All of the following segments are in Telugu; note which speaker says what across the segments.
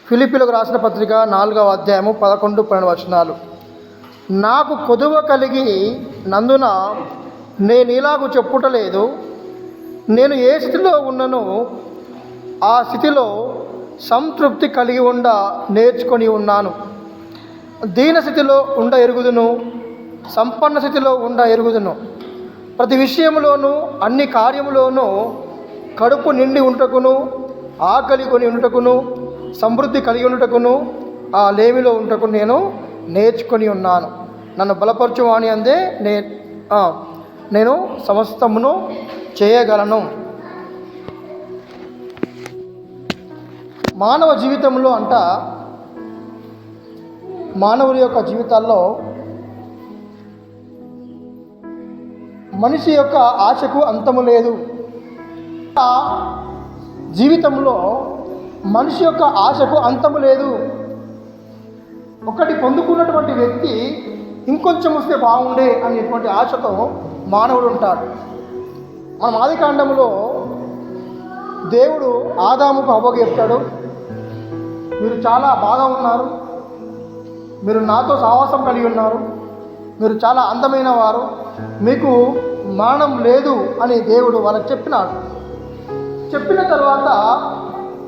Speaker 1: ఫిలిప్పీలకు రాసిన పత్రిక 4వ అధ్యాయము 11-12 వచనాలు. నాకు కొదువ కలిగి నందున నేను ఇలాగూ చెప్పుటలేదు, నేను ఏ స్థితిలో ఉన్ననో ఆ స్థితిలో సంతృప్తి కలిగి నేర్చుకొని ఉన్నాను. దీన స్థితిలో ఎరుగుదును, సంపన్న స్థితిలో ఎరుగుదును. ప్రతి విషయంలోనూ అన్ని కార్యములోనూ కడుపు నిండి ఉంటకును, ఆకలి కొని ఉంటకును, సమృద్ధి కలిగి ఉంటకును, ఆ లేమిలో ఉంటకు నేను నేర్చుకొని ఉన్నాను. నన్ను బలపరచువాని అందే నేను సమస్తమును చేయగలను. మానవ జీవితంలో మానవుని యొక్క జీవితాల్లో మనిషి యొక్క ఆశకు అంతము లేదు. జీవితంలో మనిషి యొక్క ఆశకు అంతము లేదు. ఒకటి పొందుకున్నటువంటి వ్యక్తి ఇంకొంచెం వస్తే బాగుండే అనేటువంటి ఆశతో మానవుడు ఉంటాడు. మన ఆదికాండంలో దేవుడు ఆదాముకు హవ్వకు చెప్తాడు, మీరు చాలా బాగా ఉన్నారు, మీరు నాతో సహవాసం కలిగి ఉన్నారు, మీరు చాలా అందమైన వారు, మీకు మరణం లేదు అని దేవుడు వాళ్ళకి చెప్పినాడు. చెప్పిన తర్వాత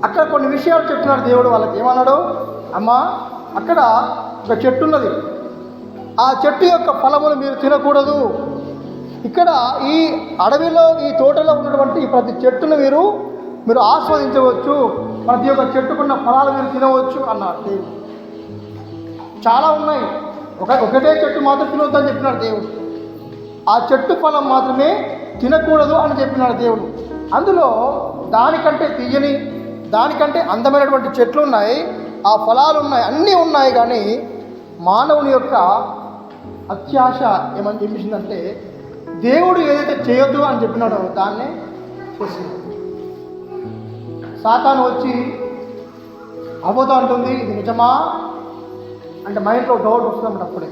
Speaker 1: అక్కడ కొన్ని విషయాలు చెప్పినాడు దేవుడు వాళ్ళకి. ఏమన్నాడు? అమ్మా, అక్కడ ఒక చెట్టు ఉన్నది, ఆ చెట్టు యొక్క ఫలములు మీరు తినకూడదు. ఇక్కడ ఈ అడవిలో ఈ తోటలో ఉన్నటువంటి ప్రతి చెట్టును మీరు ఆస్వాదించవచ్చు, ప్రతి ఒక్క చెట్టుకున్న ఫలాలు మీరు తినవచ్చు అన్నాడు దేవుడు. చాలా ఉన్నాయి, ఒకటే చెట్టు మాత్రం తినవద్దని చెప్పినాడు దేవుడు. ఆ చెట్టు ఫలం మాత్రమే తినకూడదు అని చెప్పినాడు దేవుడు. అందులో దానికంటే తీయని, దానికంటే అందమైనటువంటి చెట్లు ఉన్నాయి, ఆ ఫలాలు ఉన్నాయి, అన్నీ ఉన్నాయి. కానీ మానవుని యొక్క అత్యాశ ఏమని చెప్పిందంటే, దేవుడు ఏదైతే చేయొద్దు అని చెప్పినాడో దాన్నే చేసింది. సాతాను వచ్చి అబోధ అంటుంది, ఇది నిజమా అంటే మైండ్లో డౌట్ వస్తుందన్నమాట. అప్పుడే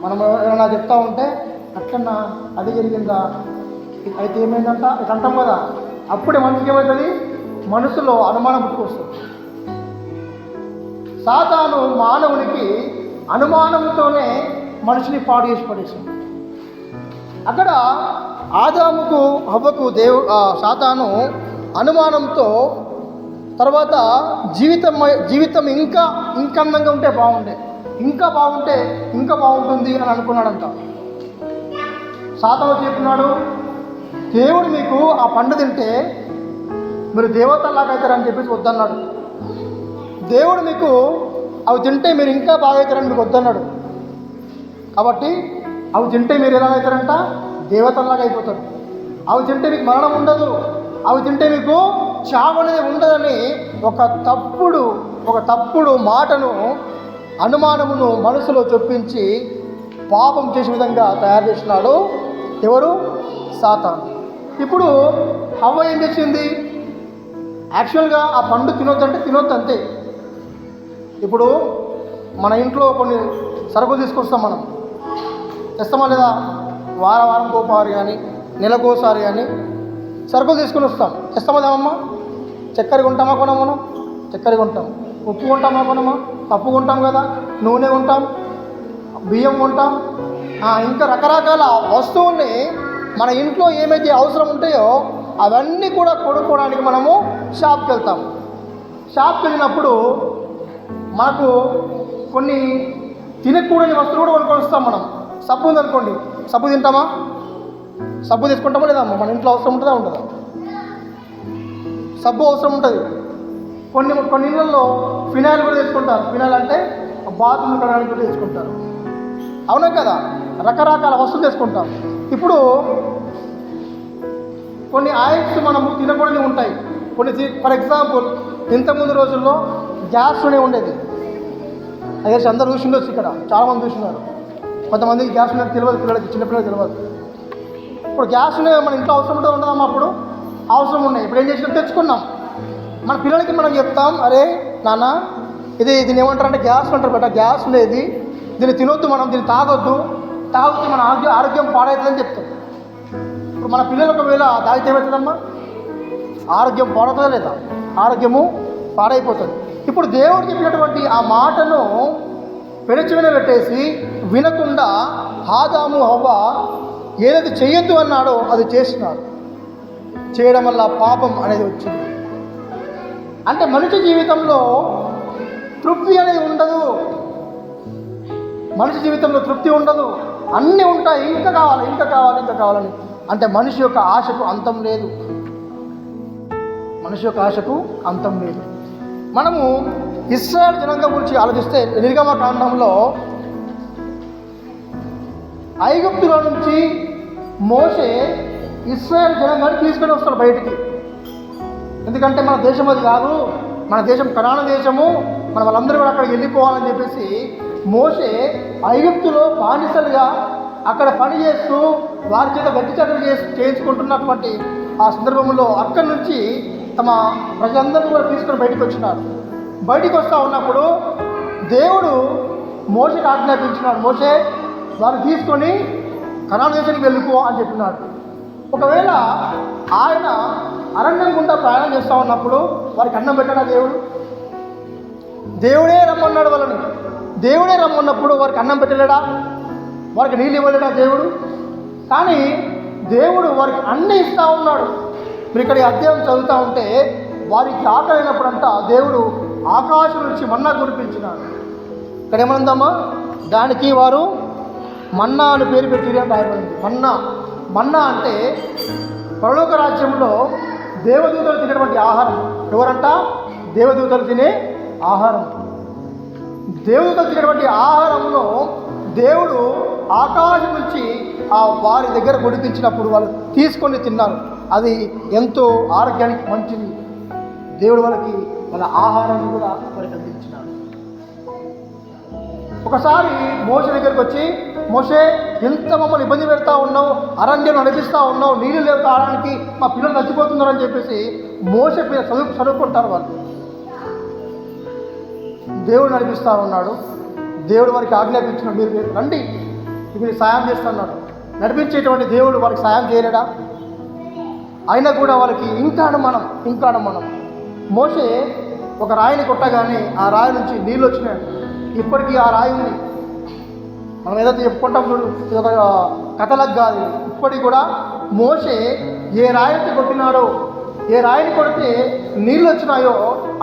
Speaker 1: మనం ఏమైనా చెప్తా ఉంటే, అట్లన్నా అది జరిగిందా, అయితే ఏమైందంట ఇక అంటాం కదా. అప్పుడే మనిషికి ఏమవుతుంది? మనసులో అనుమానం పుట్టుకొస్తుంది. సాతాను మానవునికి అనుమానంతోనే మనిషిని పాడు చేసి పడేసింది. అక్కడ ఆదాముకు హవ్వకు సాతాను అనుమానంతో తర్వాత జీవితం ఇంకా అందంగా ఉంటే బాగుండే, ఇంకా బాగుంటుంది అని అనుకున్నాడంట. సాతాను చెప్పినాడు, దేవుడు మీకు ఆ పండు తింటే మీరు దేవతల్లాగా అవుతారని చెప్పేసి వద్దన్నాడు. దేవుడు మీకు అవి తింటే మీరు ఇంకా బాగా అవుతారని మీకు వద్దన్నాడు. కాబట్టి అవి తింటే మీరు ఎలా అవుతారంట? దేవతల్లాగా అయిపోతారు. అవి తింటే మీకు మరణం ఉండదు, అవి తింటే మీకు చావు అనేది ఉండదని ఒక తప్పుడు మాటను, అనుమానమును మనసులో చొప్పించి పాపం చేసే విధంగా తయారు చేసినాడు ఎవరు? సాతాను. ఇప్పుడు హవ్వ ఏం చేసింది? యాక్చువల్గా ఆ పండు తినొద్దు అంతే. ఇప్పుడు మన ఇంట్లో కొన్ని సరుకులు తీసుకొస్తాం, మనం తెస్తామా లేదా? వారం కోపారి కానీ నెలకోసారి కానీ సరుకులు తీసుకుని వస్తాం. తెస్తామా దేమమ్మా? చక్కెర కొంటామా కొనం? మనం చక్కెర కొంటాం. ఉప్పు కొంటామా కొనమా? పప్పు కొంటాం కదా, నూనె కొంటాం, బియ్యం కొంటాం, ఇంకా రకరకాల వస్తువుల్ని మన ఇంట్లో ఏమైతే అవసరం ఉంటాయో అవన్నీ కూడా కొనుక్కోవడానికి మనము షాప్కి వెళ్తాం. షాప్కి వెళ్ళినప్పుడు మనకు కొన్ని తినకూడని వస్తువులు కూడా కొనుక్కొని వస్తాం. మనం సబ్బు ఉందనుకోండి, సబ్బు తింటామా? సబ్బు తీసుకుంటామా లేదా? మన ఇంట్లో అవసరం ఉంటుందా? సబ్బు అవసరం ఉంటుంది. కొన్ని ఇళ్ళల్లో ఫినాయిల్ కూడా తీసుకుంటారు. ఫినాయిల్ అంటే బాత్రూమ్ కడగడానికి కూడా తీసుకుంటారు. అవునా కదా? రకరకాల వస్తువులు తీసుకుంటాం. ఇప్పుడు కొన్ని ఆయిల్స్ మనము తినకూడని ఉంటాయి. ఫర్ ఎగ్జాంపుల్, ఇంతకుముందు రోజుల్లో గ్యాస్ నూనె ఉండేది. అదే అందరూ చూసిండొచ్చు, ఇక్కడ చాలామంది చూసినారు. కొంతమందికి గ్యాస్ నూనె తెలియదు, చిన్నపిల్లలకి తెలియదు. ఇప్పుడు గ్యాస్ నూనె మన ఇంట్లో అవసరం ఉండదమ్మా. అప్పుడు అవసరం ఉన్నాయి. ఇప్పుడు ఏం చేసినా తెచ్చుకున్నాం. మన పిల్లలకి మనం చెప్తాం, అరే నాన్న దీన్ని ఏమంటారంటే గ్యాస్ అంటారు బట్ గ్యాస్ లేదు, దీన్ని తినొద్దు, మనం దీన్ని తాగితే మన ఆరోగ్యం పాడవుతుందని చెప్తాం. ఇప్పుడు మన పిల్లలు ఒకవేళ తాగితే ఏమవుతుందమ్మా? ఆరోగ్యం పాడవుతుందా లేదా? ఆరోగ్యము పాడైపోతుంది. ఇప్పుడు దేవుడు చెప్పినటువంటి ఆ మాటను పెడచెవిన పెట్టేసి వినకుండా ఆదాము హవ్వ ఏదైతే చేయొద్దు అన్నాడో అది చేసినాడు. చేయడం వల్ల పాపం అనేది వచ్చింది. అంటే మనిషి జీవితంలో తృప్తి అనేది ఉండదు. మనిషి జీవితంలో తృప్తి ఉండదు. అన్నీ ఉంటాయి, ఇంకా కావాలి, ఇంకా కావాలి, ఇంకా కావాలని. అంటే మనిషి యొక్క ఆశకు అంతం లేదు. మనిషి యొక్క ఆశకు అంతం లేదు. మనము ఇశ్రాయేలు జనాంగం గురించి ఆలోచిస్తే నిర్గమకాండంలో ఐగుప్తులో నుంచి మోషే ఇశ్రాయేలు జనాంగాన్ని తీసుకొని వస్తాడు బయటికి. ఎందుకంటే మన దేశం అది కాదు, మన దేశం కనాను దేశము, మన వాళ్ళందరూ కూడా అక్కడికి వెళ్ళిపోవాలని చెప్పేసి మోషే ఐగుప్తులో బానిసలుగా అక్కడ పని చేస్తూ వారి చేత గట్టి చట్టలు చేయించుకుంటున్నటువంటి ఆ సందర్భంలో అక్కడి నుంచి తమ ప్రజలందరూ కూడా తీసుకొని బయటకు వచ్చినారు. బయటికి వస్తూ ఉన్నప్పుడు దేవుడు మోషేకి ఆజ్ఞాపించినాడు, మోషే వారిని తీసుకొని కనాను దేశానికి వెళ్ళిపో అని చెప్పినాడు. ఒకవేళ ఆయన అరణ్యం గుండా ప్రయాణం చేస్తూ ఉన్నప్పుడు వారికి అన్నం పెట్టాడా దేవుడు? దేవుడే రమ్మన్నాడు వాళ్ళని. దేవుడే రమ్మన్నప్పుడు వారికి అన్నం పెట్టలేడా? వారికి నీళ్ళు ఇవ్వలేడా దేవుడు? కానీ దేవుడు వారికి అన్నీ ఇస్తూ ఉన్నాడు. మీరు ఇక్కడ ఈ అధ్యాయం చదువుతూ ఉంటే వారికి ఆకలినప్పుడంట దేవుడు ఆకాశం నుంచి మన్నా కురిపించినాడు. ఇక్కడ ఏమనుందమ్మా, దానికి వారు మన్నా అని పేరు పెట్టి రాయబడింది. మన్నా అంటే పరలోక రాజ్యంలో దేవదూతలు తినేటువంటి ఆహారం. ఎవరంట? దేవదూతలు తినే ఆహారం. దేవదూతలు తినేటువంటి ఆహారంలో దేవుడు ఆకాశం నుంచి ఆ వారి దగ్గర గుడిపించినప్పుడు వాళ్ళు తీసుకొని తిన్నారు. అది ఎంతో ఆరోగ్యానికి మంచిది. దేవుడు వాళ్ళకి వాళ్ళ ఆహారాన్ని కూడా వారికి అందించినాడు. ఒకసారి మోషే దగ్గరికి వచ్చి, మోషే ఎంత మమ్మల్ని ఇబ్బంది పెడతా ఉన్నావు, అరణ్యం నడిపిస్తూ ఉన్నావు, నీళ్ళు లేవు తాగడానికి, మా పిల్లలు చచ్చిపోతున్నారని చెప్పేసి మోషే చదువుకుంటారు వాళ్ళు. దేవుడు నడిపిస్తూ ఉన్నాడు. దేవుడు వారికి ఆజ్ఞాపించినాడు, మీరు రండి, మీరు సాయం చేస్తున్నాడు. నడిపించేటువంటి దేవుడు వారికి సాయం చేయలేడా? అయినా కూడా వాళ్ళకి ఇంకా అనుమానం. మోషే ఒక రాయిని కొట్టగానే ఆ రాయి నుంచి నీళ్ళు వచ్చినాయి. ఇప్పటికీ ఆ రాయి ఉంది. మనం ఏదైతే చెప్పుకుంటాం చూడు, ఇది ఒక కథలకు కాదు. ఇప్పటికి కూడా మోషే ఏ రాయిని కొట్టినాడో, ఏ రాయిని కొడితే నీళ్ళు వచ్చినాయో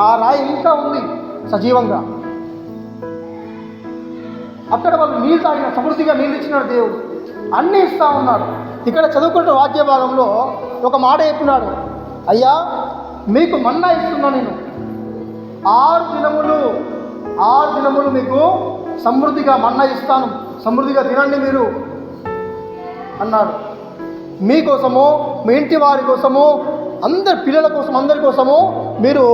Speaker 1: ఆ రాయి ఇంకా ఉంది సజీవంగా. అక్కడ వాళ్ళు నీళ్ళు తాగిన, సమృద్ధిగా నీళ్ళు ఇచ్చినాడు దేవుడు, అన్నీ ఇస్తూ ఉన్నాడు. ఇక్కడ చదువుకుంటున్న వాక్య భాగంలో ఒక మాట చెప్పినాడు, అయ్యా మీకు మన్నా ఇస్తున్నా నేను, 6 దినములు మీకు సమృద్ధిగా మన్నా ఇస్తాను, సమృద్ధిగా తినండి మీరు అన్నాడు. మీకోసము, మీ ఇంటి వారి కోసము, అందరి పిల్లల కోసం, అందరి కోసము మీరు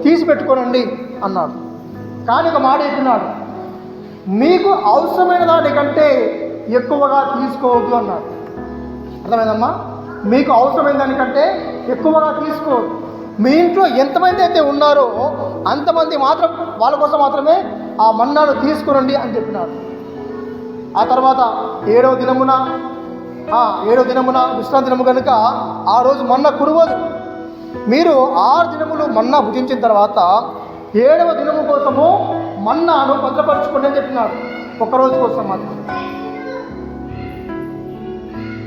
Speaker 1: తీసి పెట్టుకోనండి అన్నాడు. కానీ ఒక మాట చెప్పినాడు, మీకు అవసరమైన దానికంటే ఎక్కువగా తీసుకోవద్దు అన్నాడు. అర్థమైందమ్మా? మీకు అవసరమైన దానికంటే ఎక్కువగా తీసుకోవద్దు. మీ ఇంట్లో ఎంతమంది అయితే ఉన్నారో అంతమంది మాత్రం వాళ్ళ కోసం మాత్రమే ఆ మన్నాను తీసుకురండి అని చెప్పినాడు. ఆ తర్వాత 7వ దినమున విశ్రాంతి దినము కనుక ఆ రోజు మన్నా కురవదు. మీరు 6 దినములు మన్నా భుజించిన తర్వాత 7వ దినము కోసము మన్నాను భద్రపరచుకోండి అని చెప్పినాడు. ఒక్కరోజు కోసం మాత్రం.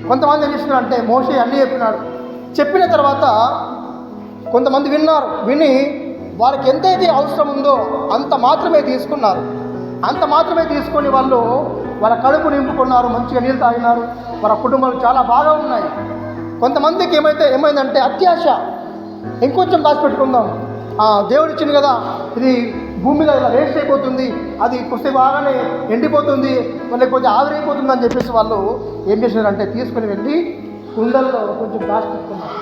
Speaker 1: కొంతమంది ఏం చేస్తున్నారు అంటే, మోషే అన్నీ చెప్పిన తర్వాత కొంతమంది విని వారికి ఎంతైతే అవసరం ఉందో అంత మాత్రమే తీసుకున్నారు. అంత మాత్రమే తీసుకొని వాళ్ళు వాళ్ళ కడుపు నింపుకున్నారు, మంచిగా నీళ్ళు తాగినారు, వాళ్ళ కుటుంబాలు చాలా బాగా ఉన్నాయి. కొంతమందికి ఏమైందంటే అత్యాశ, ఇంకొంచెం దాచిపెట్టుకుందాం, దేవుడు ఇచ్చింది కదా, ఇది భూమి మీద ఇలా వేస్ట్ అయిపోతుంది, అది కొద్ది బాగానే ఎండిపోతుంది, లేకపోతే ఆవిరైపోతుంది అని చెప్పేసి వాళ్ళు ఏం చేసినారంటే తీసుకుని వెళ్ళి కుండల్లో కొంచెం దాచిపెట్టుకున్నారు.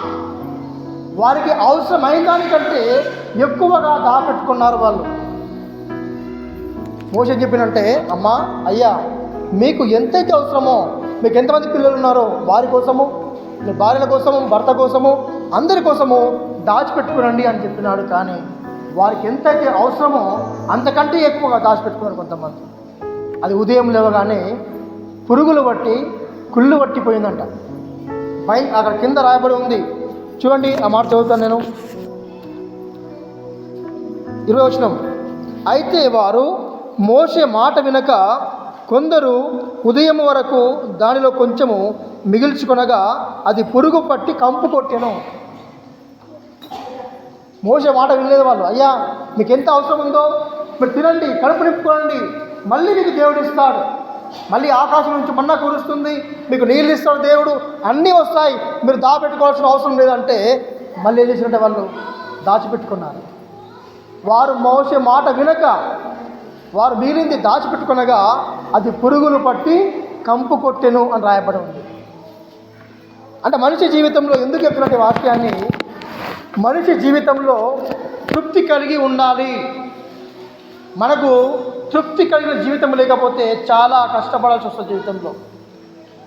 Speaker 1: వారికి అవసరమైన దానికంటే ఎక్కువగా దాపెట్టుకున్నారు వాళ్ళు. మోషే చెప్పినంటే, అమ్మా అయ్యా మీకు ఎంతైతే అవసరమో, మీకు ఎంతమంది పిల్లలు ఉన్నారో వారి కోసము, మీ భార్యల కోసము, భర్త కోసము, అందరి కోసము దాచిపెట్టుకునండి అని చెప్పినాడు. కానీ వారికి ఎంతైతే అవసరమో అంతకంటే ఎక్కువగా దాచిపెట్టుకున్నారు కొంతమంది. అది ఉదయం లేవగానే పురుగులు పట్టి కుళ్ళు పట్టిపోయిందంట. అక్కడ కింద రాయబడి ఉంది, చూడండి ఆ మాట చదువుతాను నేను. 20 అయితే వారు మోషే మాట వినక కొందరు ఉదయం వరకు దానిలో కొంచెము మిగిల్చుకొనగా అది పురుగు పట్టి కంపు కొట్టెను. మోషే మాట వినలేదు వాళ్ళు. అయ్యా, మీకు ఎంత అవసరం ఉందో మీరు తినండి, కడుపు నింపుకోండి, మళ్ళీ మీకు దేవుడు ఇస్తాడు, మళ్ళీ ఆకాశం నుంచి మన్నా కురుస్తుంది, మీకు నీళ్ళు ఇస్తాడు దేవుడు, అన్నీ వస్తాయి, మీరు దాచిపెట్టుకోవాల్సిన అవసరం లేదంటే మళ్ళీ ఏం చేసినట్టే వాళ్ళు దాచిపెట్టుకున్నారు. వారు మోషే మాట వినక వారు మిగిలింది దాచిపెట్టుకునగా అది పురుగులు పట్టి కంపు కొట్టెను అని రాయబడి ఉంది. అంటే మనిషి జీవితంలో ఎందుకు చెప్పినట్టు వాక్యాన్ని, మనిషి జీవితంలో తృప్తి కలిగి ఉండాలి. మనకు తృప్తి కలిగిన జీవితం లేకపోతే చాలా కష్టపడాల్సి వస్తుంది. జీవితంలో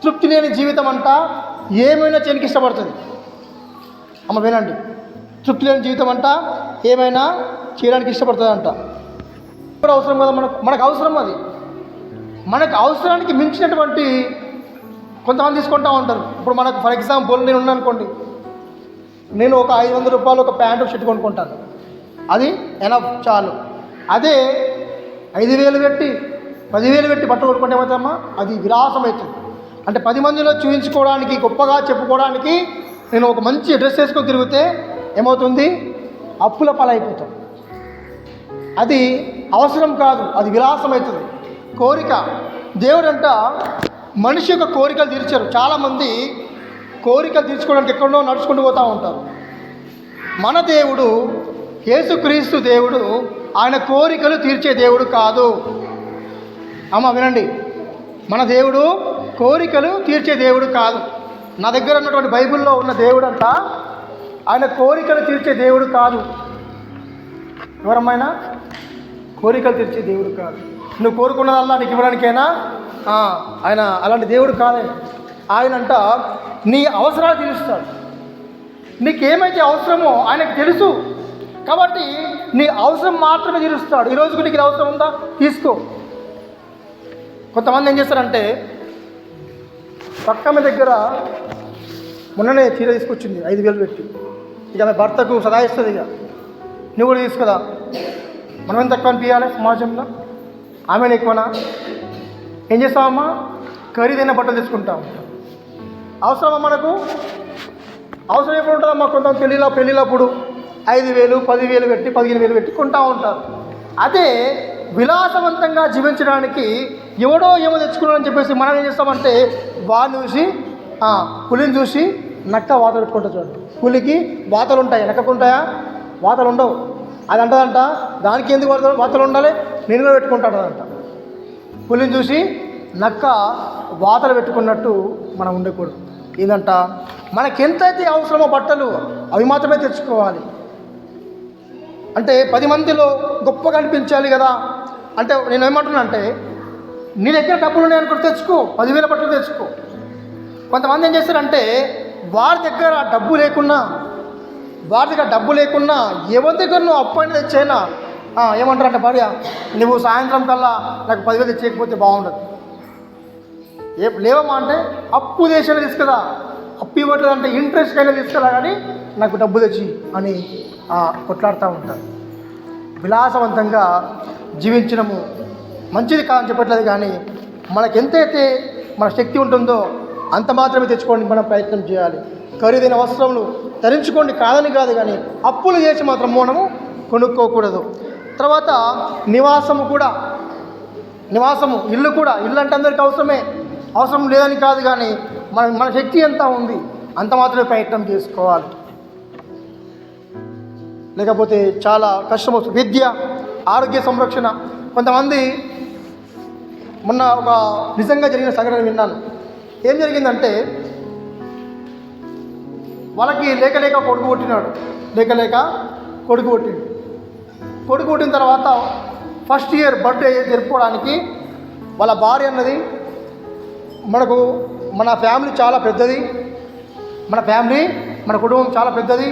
Speaker 1: తృప్తి లేని జీవితం అంట ఏమైనా చేయడానికి ఇష్టపడుతుంది. అమ్మ వినండి, తృప్తి లేని జీవితం అంట ఏమైనా చేయడానికి ఇష్టపడుతుంది అంట. ఇప్పుడు అవసరం కదా, మనకు అవసరం, అది మనకు అవసరానికి మించినటువంటి కొంతమంది తీసుకుంటూ ఉంటారు. ఇప్పుడు మనకు ఫర్ ఎగ్జాంపుల్ నేను ఉన్నాను అనుకోండి, నేను ఒక 500 రూపాయలు ఒక ప్యాంటు షర్ట్ కొనుక్కుంటాను, అది ఎనఫ్ చాలు. అదే 5,000 పెట్టి 10,000 పెట్టి బట్ట కొనుక్కుంటే ఏమవుతామా, అది విలాసం అవుతుంది. అంటే 10 మందిలో చూపించుకోవడానికి, గొప్పగా చెప్పుకోవడానికి నేను ఒక మంచి డ్రెస్ వేసుకొని తిరిగితే ఏమవుతుంది, అప్పుల పాలైపోతాం. అది అవసరం కాదు, అది విలాసం అవుతుంది, కోరిక. దేవుడంట మనిషి యొక్క కోరికలు తీర్చారు. చాలామంది కోరికలు తీర్చుకోవడానికి ఎక్కడో నడుచుకుంటూ పోతూ ఉంటారు. మన దేవుడు యేసుక్రీస్తు దేవుడు ఆయన కోరికలు తీర్చే దేవుడు కాదు. అమ్మ వినండి, మన దేవుడు కోరికలు తీర్చే దేవుడు కాదు. నా దగ్గర ఉన్నటువంటి బైబిల్లో ఉన్న దేవుడు అంట ఆయన కోరికలు తీర్చే దేవుడు కాదు. ఎవరమ్మైనా కోరికలు తీర్చే దేవుడు కాదు. నువ్వు కోరుకున్నదల్లా నీకు ఇవ్వడానికైనా ఆయన అలాంటి దేవుడు కాదే. ఆయనంట నీ అవసరాలు తీరుస్తాడు. నీకేమైతే అవసరమో ఆయనకు తెలుసు కాబట్టి నీ అవసరం మాత్రమే తీరుస్తాడు. ఈరోజుకు నీకు ఇది అవసరం ఉందా, తీసుకో. కొంతమంది ఏం చేస్తారంటే, పక్కన దగ్గర మొన్ననే చీర తీసుకొచ్చింది 5,000 పెట్టి, ఇక ఆమె భర్తకు సదాయిస్తుంది, ఇక నువ్వు కూడా తీసుకుదా. మనం ఎంత తక్కువ అనిపించాలి సమాజంలో, ఆమెను ఎక్కువనా? ఏం చేస్తామమ్మా, ఖరీదైన బట్టలు తెచ్చుకుంటాం. అవసరమా మనకు? అవసరం ఎప్పుడు ఉంటుందమ్మా? కొంత పెళ్ళిళ్ళప్పుడు 5,000 10,000 పెట్టి 15,000 పెట్టి కొంటూ ఉంటారు. అదే విలాసవంతంగా జీవించడానికి ఎవడో ఏమో తెచ్చుకున్నాడని చెప్పేసి మనం ఏం చేస్తామంటే, వాడిని చూసి పులిని చూసి నక్క వాత పెట్టుకుంటా. చూడండి, పులికి వాతలు ఉంటాయి, నక్కకు ఉంటాయా? వాతలు ఉండవు. అది అంటదంట, దానికి ఎందుకు వాతలు ఉండాలి, నేను కూడా పెట్టుకుంటాడంట. పులిని చూసి నక్క వాతలు పెట్టుకున్నట్టు మనం ఉండకూడదు. ఏంటంట, మనకెంతైతే అవసరమో బట్టలు అవి మాత్రమే తెచ్చుకోవాలి. అంటే 10 మందిలో గొప్పగా అనిపించాలి కదా. అంటే నేను ఏమంటున్నా అంటే, నీ దగ్గర డబ్బులు ఉన్నాయనుకుంటే తెచ్చుకో, 10,000 బట్టలు తెచ్చుకో. కొంతమంది ఏం చేస్తారంటే, వారి దగ్గర డబ్బు లేకున్నా ఎవరి దగ్గర నువ్వు అప్పు అయినా తెచ్చైనా ఏమంటారంటే, భార్య నువ్వు సాయంత్రం కల్లా నాకు 10,000 తెచ్చేయకపోతే బాగుండదు. లేవమ్మా అంటే, అప్పు దేశాలు తీసుకురా, అప్పు ఇవ్వట్లేదు అంటే ఇంట్రెస్ట్ అయినా తీసుకురా, కానీ నాకు డబ్బు తెచ్చి అని కొట్లాడుతూ ఉంటారు. విలాసవంతంగా జీవించడము మంచిది కాదని చెప్పట్లేదు, కానీ మనకెంతైతే మన శక్తి ఉంటుందో అంత మాత్రమే తెచ్చుకోవడానికి మనం ప్రయత్నం చేయాలి. ఖరీదైన వస్త్రములు ధరించుకోండి కాదని కాదు, కానీ అప్పులు చేసి మాత్రం మనము కొనుక్కోకూడదు. తర్వాత నివాసము ఇల్లు కూడా, ఇల్లు అంటే అందరికీ అవసరం లేదని కాదు, కానీ మన శక్తి ఎంత ఉంది అంత మాత్రమే ప్రయత్నం చేసుకోవాలి, లేకపోతే చాలా కష్టం వస్తుంది. విద్య, ఆరోగ్య సంరక్షణ. కొంతమంది మొన్న ఒక నిజంగా జరిగిన సంఘటన విన్నాను. ఏం జరిగిందంటే, వాళ్ళకి లేక కొడుకు పుట్టినాడు. కొడుకు పుట్టిన తర్వాత ఫస్ట్ ఇయర్ బర్త్డే జరుపుకోవడానికి వాళ్ళ భార్య అన్నది, మన ఫ్యామిలీ చాలా పెద్దది, మన కుటుంబం చాలా పెద్దది,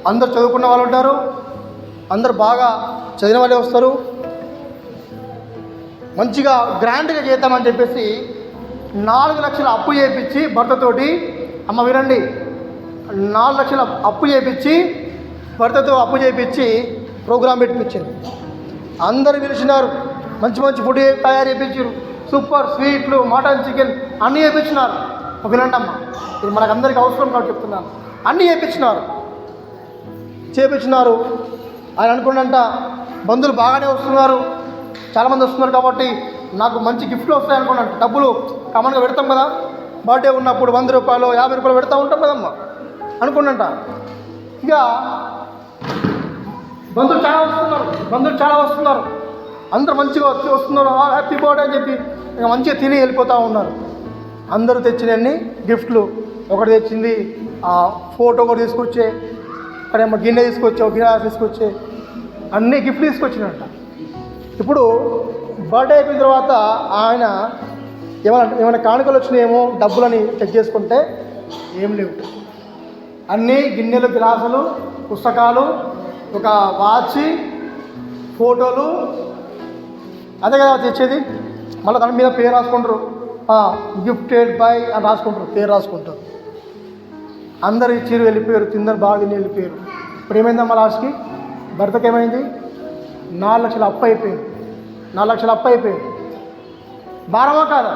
Speaker 1: అందరు చదువుకున్న వాళ్ళు ఉంటారు, అందరు బాగా చదివిన వాళ్ళే వస్తారు, మంచిగా గ్రాండ్గా చేద్దామని చెప్పేసి 4 లక్షల అప్పు చేయించి భర్తతోటి, అమ్మ వినండి, 4 లక్షల అప్పు చేయించి భర్తతో ప్రోగ్రాం పెట్టించింది. అందరు పిలిచినారు, మంచి మంచి ఫుడ్ తయారు చేయించారు, సూపర్ స్వీట్లు, మటన్, చికెన్ అన్నీ చేయించినారు. వినండమ్మా, ఇది మనకు అందరికీ అవసరం కాబట్టి చెప్తున్నాను. అన్నీ చేయించినారు. ఆయన అనుకున్నంట బంధువులు బాగానే వస్తున్నారు, చాలామంది వస్తున్నారు కాబట్టి నాకు మంచి గిఫ్ట్లు వస్తాయి అనుకున్నాను. డబ్బులు కామన్గా పెడతాం కదా, బర్త్డే ఉన్నప్పుడు 100 రూపాయలు 50 రూపాయలు పెడతా ఉంటాం కదమ్మా అనుకున్నంట. ఇక బంధువులు చాలా వస్తున్నారు, అందరూ మంచిగా వస్తున్నారు, హ్యాపీ బర్త్డే అని చెప్పి ఇక మంచిగా తిని వెళ్ళిపోతూ ఉన్నారు. అందరూ తెచ్చినన్ని గిఫ్ట్లు, ఒకటి తెచ్చింది ఫోటో ఒకటి తీసుకొచ్చే, అక్కడేమో గిన్నె తీసుకొచ్చే, గిలాస్ తీసుకొచ్చే, అన్నీ గిఫ్ట్లు తీసుకొచ్చినట్ట. ఇప్పుడు బర్త్డే అయిపోయిన తర్వాత ఆయన ఏమైనా కానుకలు వచ్చినాయేమో డబ్బులని చెక్ చేసుకుంటే ఏం లేవు. అన్నీ గిన్నెలు, గ్లాసులు, పుస్తకాలు, ఒక వాచ్, ఫోటోలు, అదే కదా తెచ్చేది. మళ్ళీ దాని మీద పేరు రాసుకుంటారు, గిఫ్టెడ్ బై అని రాసుకుంటారు, పేరు రాసుకుంటారు. అందరు ఇచ్చిరు, వెళ్ళిపోయారు, తిందరు, బాగా తిని వెళ్ళిపోయారు. ఇప్పుడు ఏమైందమ్మా లాస్ట్కి భర్తకి ఏమైంది? 4 లక్షల అప్పు అయిపోయింది. 4 లక్షల అప్పు అయిపోయింది. భారమా కాదా?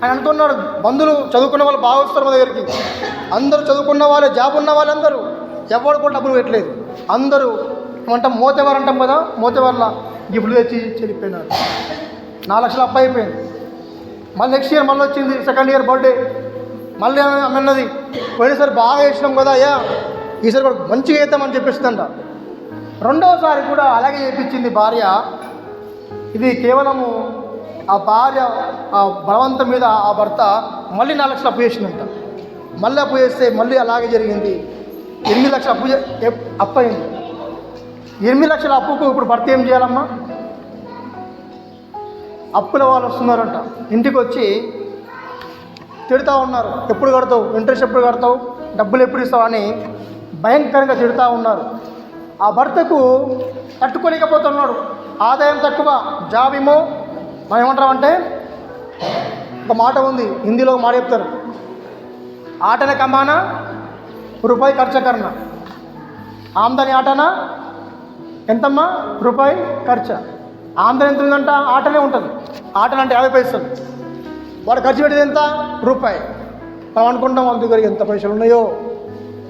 Speaker 1: ఆయన అనుకున్నాడు బంధువులు చదువుకున్న వాళ్ళు బాగా వస్తారు మా దగ్గరికి, అందరూ చదువుకున్న వాళ్ళే, జాబ్ ఉన్న వాళ్ళందరూ, ఎవరు కూడా డబ్బులు పెట్టలేదు. అందరూ ఏమంటాం మోతేవారు అంటాం కదా, మోతేవారిలా గిఫ్ట్లు తెచ్చి చెల్లిపోయినారు. 4 లక్షల అప్పు అయిపోయింది. మళ్ళీ నెక్స్ట్ ఇయర్ మళ్ళీ వచ్చింది, సెకండ్ ఇయర్ బర్త్డే. మళ్ళీ అన్నది పోయినసారి బాగా చేసినాం కదా అయ్యా, ఈసారి కూడా మంచిగా చేద్దామని చెప్పిస్తుందంట. రెండవసారి కూడా అలాగే చేయించింది భార్య. ఇది కేవలము ఆ భార్య ఆ బలవంతం మీద ఆ భర్త మళ్ళీ 4 లక్షలు అప్పు చేసిందంట. మళ్ళీ అప్పు చేస్తే మళ్ళీ అలాగే జరిగింది. 8 లక్షల అప్పు అయింది. 8 లక్షల అప్పుకు ఇప్పుడు భర్త ఏం చేయాలమ్మా? అప్పుల వాళ్ళు వస్తున్నారంట, ఇంటికి వచ్చి తిడుతూ ఉన్నారు. ఎప్పుడు కడతావు, ఇంట్రెస్ట్ ఎప్పుడు కడతావు, డబ్బులు ఎప్పుడు ఇస్తావు అని భయంకరంగా తిడుతూ ఉన్నారు. ఆ భర్తకు తట్టుకోలేకపోతున్నాడు. ఆదాయం తక్కువ, జాబ్ ఏమో మనం ఏమంటామంటే ఒక మాట ఉంది, హిందీలో మాట చెప్తారు, ఆటన కమానా రూపాయి ఖర్చు కర్ణ, ఆమ్దాని ఆటన ఎంతమ్మా రూపాయి ఖర్చు. ఆమ్దాని ఎంత ఉందంట? ఆటనే ఉంటుంది. ఆటన అంటే 50 పైసలు, వాడు ఖర్చు పెట్టేది ఎంత? రూపాయి. మనం అనుకుంటాం వాళ్ళ దగ్గర ఎంత పైసలు ఉన్నాయో,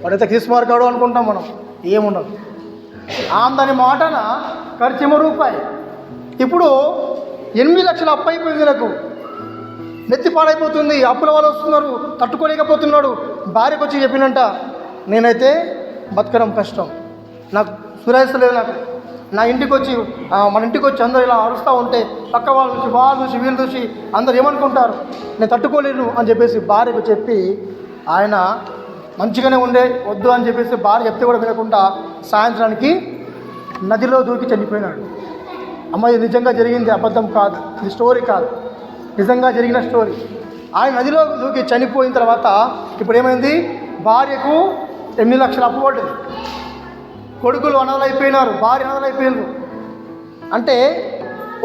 Speaker 1: వాడైతే తీసుమార్కాడు అనుకుంటాం మనం. ఏముండదు. ఆమ్దాని మాటన ఖర్చు ఏమో రూపాయి. ఇప్పుడు 8 లక్షల అప్పు అయిపోయింది. నాకు నెత్తి పాడైపోతుంది, అప్పుల వాళ్ళు వస్తున్నారు, తట్టుకోలేకపోతున్నాడు. భార్యకు వచ్చి చెప్పినంట, నేనైతే బతకడం కష్టం, నాకు సురేస్తలేదు. నాకు నా ఇంటికి వచ్చి మన ఇంటికి వచ్చి అందరూ ఇలా అరుస్తూ ఉంటే పక్క వాళ్ళు చూసి, వాళ్ళు చూసి, వీళ్ళు చూసి అందరు ఏమనుకుంటారు, నేను తట్టుకోలేను అని చెప్పేసి భార్యకు చెప్పి ఆయన మంచిగానే ఉండే వద్దు అని చెప్పేసి భార్య చెప్తే కూడా వినకుండా సాయంత్రానికి నదిలో దూకి చనిపోయినాడు. అమ్మ ఇది నిజంగా జరిగింది, అబద్ధం కాదు, ఇది స్టోరీ కాదు, నిజంగా జరిగిన స్టోరీ. ఆయన నదిలో దూకి చనిపోయిన తర్వాత ఇప్పుడు ఏమైంది? భార్యకు 8 లక్షలు అప్పు పడ్డది. కొడుకులు అనాథలైపోయినారు, భార్య అనాథలైపోయినారు. అంటే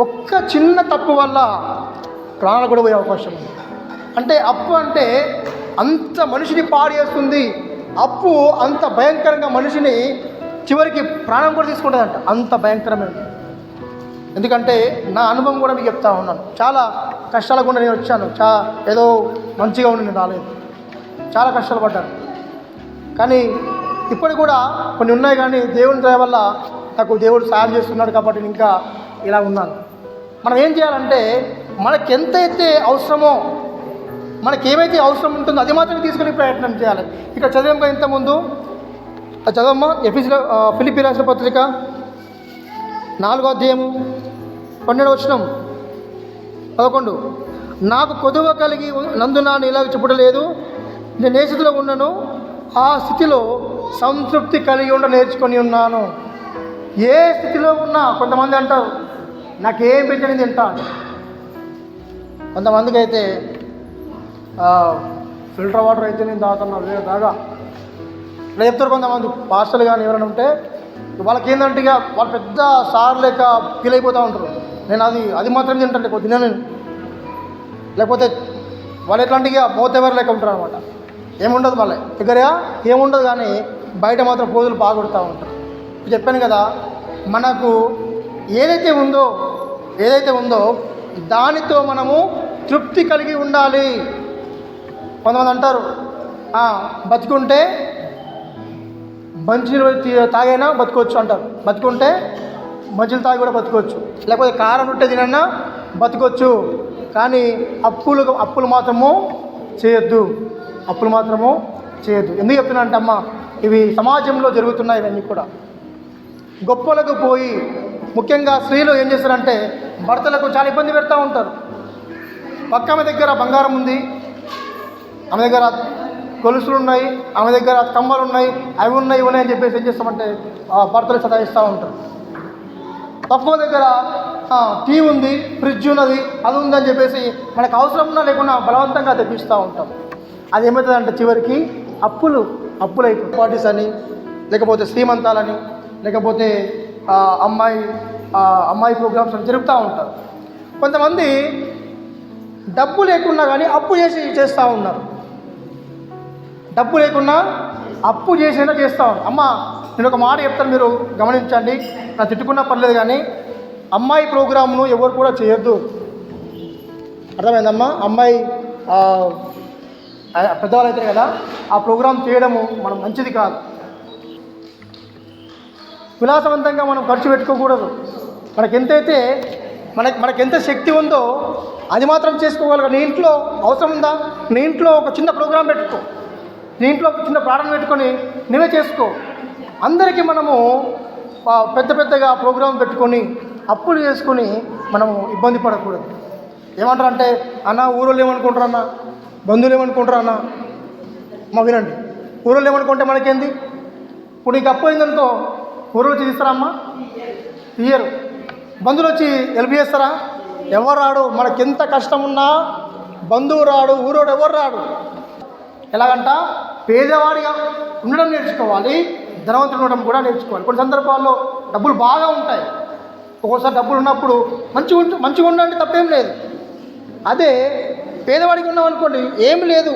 Speaker 1: ఒక్క చిన్న తప్పు వల్ల ప్రాణాలు కూడా పోయే అవకాశం ఉంది. అంటే అప్పు అంటే అంత మనిషిని పాడు చేస్తుంది. అప్పు అంత భయంకరంగా మనిషిని చివరికి ప్రాణం కూడా తీసుకుంటుందంట, అంత భయంకరమైనది. ఎందుకంటే నా అనుభవం కూడా మీకు చెప్తా ఉన్నాను. చాలా కష్టాల గుండా నేను వచ్చాను. ఏదో మంచిగా ఉండి నేను రాలేదు, చాలా కష్టాలు పడ్డాను. కానీ ఇప్పటికి కూడా కొన్ని ఉన్నాయి. కానీ దేవుని దయ వల్ల నాకు దేవుడు సాయం చేస్తున్నాడు కాబట్టి నేను ఇంకా ఇలా ఉన్నాను. మనం ఏం చేయాలంటే మనకి ఎంతైతే అవసరమో, మనకి ఏమైతే అవసరం ఉంటుందో అది మాత్రమే తీసుకునే ప్రయత్నం చేయాలి. ఇక్కడ చదివాం ఇంతకుముందు, చదవమ్మా ఫిలిప్పీ రాసిన పత్రిక 4వ అధ్యాయము 12వ వచనం 11. నాకు కొదువ కలిగి నందున ఇలాగ చెప్పడలేదు, నేను ఏ స్థితిలో ఉన్నాను ఆ స్థితిలో సంతృప్తి కలిగి ఉండ నేర్చుకొని ఉన్నాను. ఏ స్థితిలో ఉన్నా, కొంతమంది అంటారు నాకేం పెట్టని తింటా, కొంతమందికి అయితే ఫిల్టర్ వాటర్ అయితే నేను తాగుతున్నాను, వేరే తాగా ఇలా చెప్తారు. కొంతమంది పార్సల్ కానీ ఎవరైనా ఉంటే వాళ్ళకి ఏంటంటే ఇక వాళ్ళు పెద్ద సార్ లేక ఫీల్ అయిపోతూ ఉంటారు. నేను అది మాత్రం తింటాను, లేకపోతే తినను. లేకపోతే వాళ్ళు ఎట్లాంటిగా మోతెవరు లేక ఉంటారు అనమాట. ఏముండదు వాళ్ళ దగ్గర, ఏముండదు. కానీ బయట మాత్రం పోజులు బాగా కొడుతూ ఉంటారు. చెప్పాను కదా, మనకు ఏదైతే ఉందో దానితో మనము తృప్తి కలిగి ఉండాలి. కొంతమంది అంటారు బతుకుంటే మంచినీళ్ళు తాగైనా బతుకోవచ్చు అంటారు. బతుకుంటే మంచినీళ్ళు తాగి కూడా బతుకోవచ్చు, లేకపోతే కారం రొట్టె తినన్నా బతుకోవచ్చు. కానీ అప్పులు మాత్రము చేయొద్దు. ఎందుకు చెప్తున్నా అంటే అమ్మ, ఇవి సమాజంలో జరుగుతున్నాయి. ఇవన్నీ కూడా గొప్పలకు పోయి, ముఖ్యంగా స్త్రీలు ఏం చేస్తారంటే భర్తలకు చాలా ఇబ్బంది పెడతా ఉంటారు. పక్క ఆమె దగ్గర బంగారం ఉంది, ఆమె దగ్గర గొలుసులు ఉన్నాయి, ఆమె దగ్గర కమ్మలు ఉన్నాయి, అవి ఉన్నాయి అని చెప్పేసి ఏం చేస్తామంటే భర్తలు సతాయిస్తూ ఉంటారు. తక్కువ దగ్గర టీవీ ఉంది, ఫ్రిడ్జ్ ఉన్నది, అది ఉందని చెప్పేసి మనకు అవసరం ఉన్నా లేకుండా బలవంతంగా తెప్పిస్తూ ఉంటాం. అది ఏమవుతుందంటే చివరికి అప్పులైపోయి పార్టీస్ అని, లేకపోతే శ్రీమంతాలని, లేకపోతే అమ్మాయి ప్రోగ్రామ్స్ అని జరుపుతూ ఉంటారు. కొంతమంది డబ్బు లేకున్నా కానీ అప్పు చేస్తూ ఉన్నారు. డబ్బు లేకున్నా అప్పు చేసినా చేస్తూ ఉన్నారు. అమ్మ, నేను ఒక మాట చెప్తాను, మీరు గమనించండి. నా తిట్టుకున్నా పర్లేదు, కానీ అమ్మాయి ప్రోగ్రామ్ను ఎవరు కూడా చేయొద్దు. అర్థమైందమ్మా? అమ్మాయి పెద్దవాళ్ళు అయితే కదా, ఆ ప్రోగ్రాం చేయడము మనం మంచిది కాదు. విలాసవంతంగా మనం ఖర్చు పెట్టుకోకూడదు. మనకెంత శక్తి ఉందో అది మాత్రం చేసుకోగలగా. నీ ఇంట్లో అవసరం ఉందా? నీ ఇంట్లో ఒక చిన్న ప్రోగ్రాం పెట్టుకో, నీ ఇంట్లో ఒక చిన్న ప్రార్థన పెట్టుకొని నువ్వే చేసుకో. అందరికీ మనము పెద్దగా ప్రోగ్రాం పెట్టుకొని అప్పులు చేసుకొని మనము ఇబ్బంది పడకూడదు. ఏమంటారంటే, అన్న ఊరోళ్ళు ఏమనుకుంటారు, అన్న బంధువులు ఏమనుకుంటారు, అన్న మా వినండి. ఊరోళ్ళు ఏమనుకుంటే మనకేంది? ఇప్పుడు నీకు అప్పు అయిందనుకో, ఊరోళ్ళు వచ్చి తీస్తారా అమ్మ? తీయరు. బంధువులు వచ్చి హెల్ప్ చేస్తారా? ఎవరు రాడు. మనకెంత కష్టం ఉన్నా బంధువు రాడు, ఊరోడు ఎవరు రాడు. ఎలాగంట, పేదవాడిగా ఉండడం నేర్చుకోవాలి, ధనవంతుడు ఉండడం కూడా నేర్చుకోవాలి. కొన్ని సందర్భాల్లో డబ్బులు బాగా ఉంటాయి, ఒక్కోసారి డబ్బులు ఉన్నప్పుడు మంచిగా ఉండండి, తప్పేం లేదు. అదే పేదవాడికి ఉన్నాం అనుకోండి, ఏమి లేదు.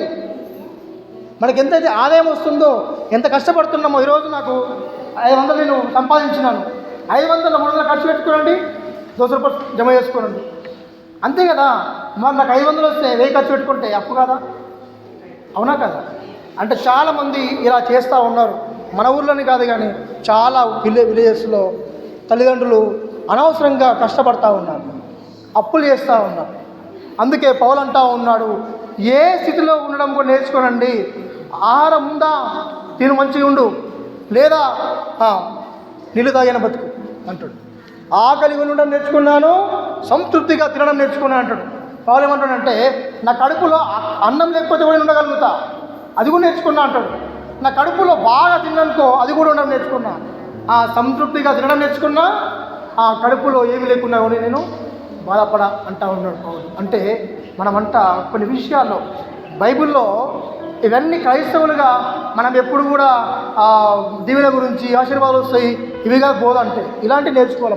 Speaker 1: మనకి ఎంతైతే ఆదాయం వస్తుందో, ఎంత కష్టపడుతున్నామో. ఈరోజు నాకు 500 నేను సంపాదించినాను, 500 300 ఖర్చు పెట్టుకోనండి, 200 రూపాయలు జమ చేసుకోనండి, అంతే కదా. మరి నాకు 500 వస్తే 1000 ఖర్చు పెట్టుకుంటే అప్పు కదా, అవునా కదా? అంటే చాలామంది ఇలా చేస్తూ ఉన్నారు. మన ఊర్లోని కాదు కానీ చాలా విలేజెస్లో తల్లిదండ్రులు అనవసరంగా కష్టపడతా ఉన్నారు, అప్పులు చేస్తూ ఉన్నారు. అందుకే పౌలు అంటా ఉన్నాడు, ఏ స్థితిలో ఉండడం కూడా నేర్చుకోనండి. ఆహారం ఉందా, తిను మంచిగా ఉండు, లేదా నీళ్ళు తాగిన బతుకు అంటాడు. ఆకలి ఉండడం నేర్చుకున్నాను, సంతృప్తిగా తినడం నేర్చుకున్నాను అంటాడు. పౌలు ఏమంటాడంటే, నా కడుపులో అన్నం లేకపోతే కూడా ఉండగలుగుతా, అది కూడా నేర్చుకున్నా అంటాడు. నా కడుపులో బాగా తిన్ననుకో, అది కూడా ఉండడం నేర్చుకున్నా. సంతృప్తిగా తినడం నేర్చుకున్నా, ఆ కడుపులో ఏమి లేకున్నా కూడా నేను బాధపడ అంటా ఉన్నాడు పౌలు. అంటే మనమంట కొన్ని విషయాల్లో బైబిల్లో ఇవన్నీ క్రైస్తవులుగా మనం ఎప్పుడు కూడా దీవెన గురించి, ఆశీర్వాదాలు వస్తాయి, ఇవిగా బోధ అంటే ఇలాంటివి నేర్చుకోవాలి.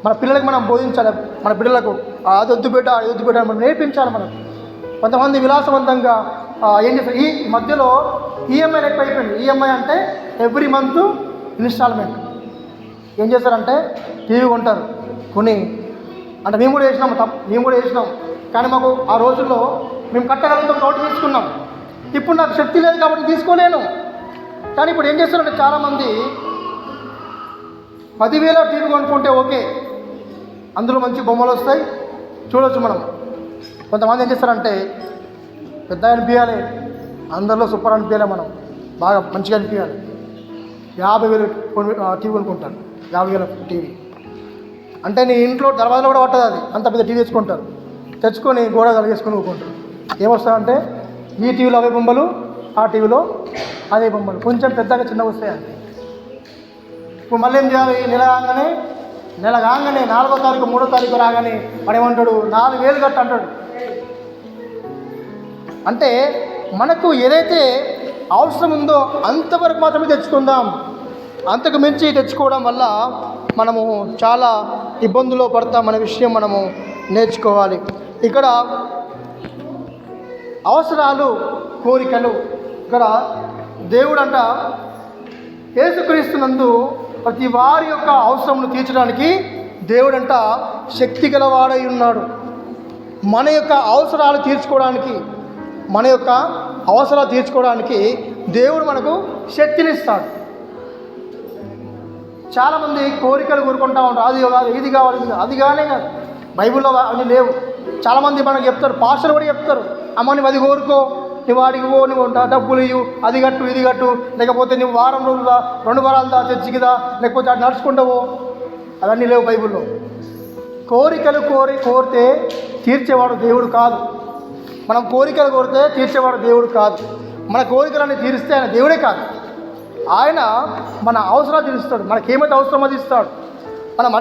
Speaker 1: మన పిల్లలకు మనం బోధించాలి. మన పిల్లలకు అది వద్దు బిడ్డ, ఇది వద్దు బిడ్డ మనం నేర్పించాలి. మనం కొంతమంది విలాసవంతంగా ఏం చేస్తారు, ఈ మధ్యలో ఈఎంఐ ఎక్కువ అయిపోయింది. ఈఎంఐ అంటే ఎవ్రీ మంత్ ఇన్స్టాల్మెంట్. ఏం చేస్తారంటే టీవీ కొంటారు, కొని అంటే మేము కూడా వేసినాం, కానీ మాకు ఆ రోజుల్లో మేము కట్టగలుగుతాం కాబట్టి తీసుకున్నాం. ఇప్పుడు నాకు శక్తి లేదు కాబట్టి తీసుకోలేను. కానీ ఇప్పుడు ఏం చేస్తారంటే చాలామంది 10,000 టీవీ కొనుక్కుంటే ఓకే, అందులో మంచి బొమ్మలు వస్తాయి, చూడవచ్చు మనం. కొంతమంది ఏం చేస్తారంటే పెద్ద అనిపించాలి, అందరిలో సూపర్ అనిపించాలి, మనం బాగా మంచిగా అనిపించాలి, 50,000 టీవీ కొనుక్కుంటారు. 50,000 టీవీ అంటే నీ ఇంట్లో దర్వాజలో కూడా పట్టదు, అది అంత పెద్ద టీవీ తెచ్చుకొని గోడ కలిగేసుకొని ఊరుకుంటారు. ఏమొస్తాయంటే ఈ టీవీలో అవే బొమ్మలు, ఆ టీవీలో అదే బొమ్మలు, కొంచెం పెద్దగా చిన్నగా వస్తాయి అంతే. ఇప్పుడు మళ్ళీ ఏం చేయాలి, నెల కాగానే 4వ తారీఖు 3వ తారీఖు రాగానే వాడేమంటాడు, 4,000 కట్టు అంటాడు. అంటే మనకు ఏదైతే అవసరం ఉందో అంతవరకు మాత్రమే తెచ్చుకుందాం. అంతకు మించి తెచ్చుకోవడం వల్ల మనము చాలా ఇబ్బందుల్లో పడతాం అనే విషయం మనము నేర్చుకోవాలి. ఇక్కడ అవసరాలు, కోరికలు, ఇక్కడ దేవుడంట యేసుక్రీస్తునందు ప్రతి వారి యొక్క అవసరమును తీర్చడానికి దేవుడంట శక్తి గలవాడై ఉన్నాడు. మన యొక్క అవసరాలు తీర్చుకోవడానికి, మన యొక్క అవసరాలు తీర్చుకోవడానికి దేవుడు మనకు శక్తినిస్తాడు. చాలామంది కోరికలు కోరుకుంటూ ఉంటారు, అది కాదు, ఇది కావాలి, అది కానే కాదు. బైబిల్లో అవి లేవు. చాలామంది మనకు చెప్తారు, పాస్టర్లు కూడా చెప్తారు, అమ్మ నువ్వు అది కోరుకో, నువ్వు వాడికి పో, నువ్వు డబ్బులు ఇవ్వు, అది కట్టు, ఇది కట్టు, లేకపోతే నువ్వు వారం రోజులుదా, 2 వారాలదా చర్చికిదా, లేకపోతే అటు నడుచుకుంటావు. అవన్నీ లేవు బైబిల్లో. కోరికలు కోరితే తీర్చేవాడు దేవుడు కాదు. మనం కోరికలు కోరితే తీర్చేవాడు దేవుడు కాదు. మన కోరికలన్నీ తీరిస్తే ఆయన దేవుడే కాదు. ఆయన మన అవసరాలు తీరుస్తాడు. మనకేమైతే అవసరమో అది ఇస్తాడు. మనం